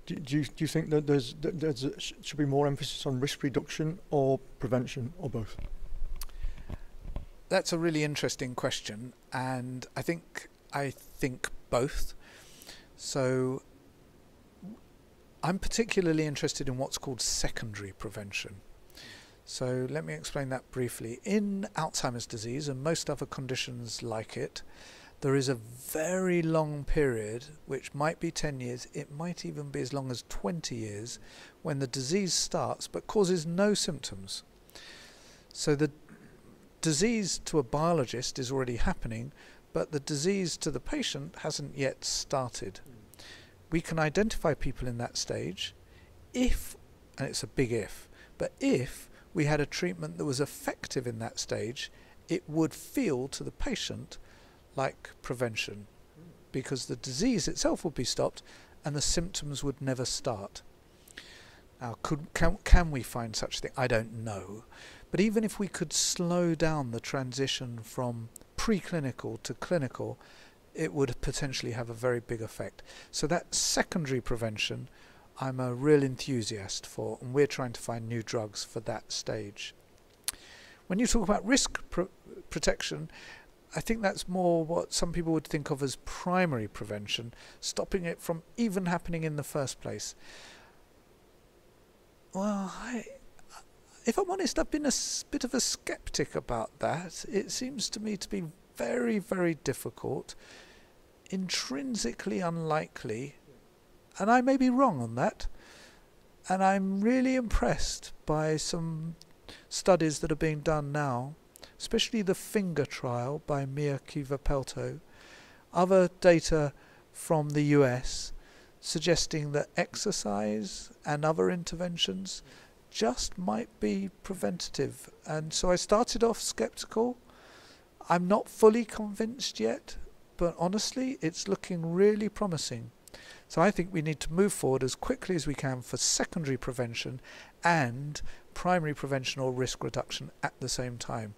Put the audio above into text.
Do you think that should be more emphasis on risk reduction or prevention, or both? That's a really interesting question, and I think both. So I'm particularly interested in what's called secondary prevention. So let me explain that briefly. In Alzheimer's disease and most other conditions like it, there is a very long period, which might be 10 years, it might even be as long as 20 years, when the disease starts but causes no symptoms. So the disease to a biologist is already happening, but the disease to the patient hasn't yet started. We can identify people in that stage if, and it's a big if, but if we had a treatment that was effective in that stage, it would feel to the patient like prevention, because the disease itself would be stopped and the symptoms would never start. Now, can we find such a thing? I don't know. But even if we could slow down the transition from preclinical to clinical, it would potentially have a very big effect. So that secondary prevention, I'm a real enthusiast for, and we're trying to find new drugs for that stage. When you talk about risk protection, I think that's more what some people would think of as primary prevention, stopping it from even happening in the first place. Well, if I'm honest, I've been a bit of a skeptic about that. It seems to me to be very, very difficult, intrinsically unlikely, and I may be wrong on that. And I'm really impressed by some studies that are being done now, especially the finger trial by Mia Kiva-Pelto, other data from the US suggesting that exercise and other interventions just might be preventative. And so I started off skeptical. I'm not fully convinced yet, but honestly, it's looking really promising. So I think we need to move forward as quickly as we can for secondary prevention and primary prevention or risk reduction at the same time.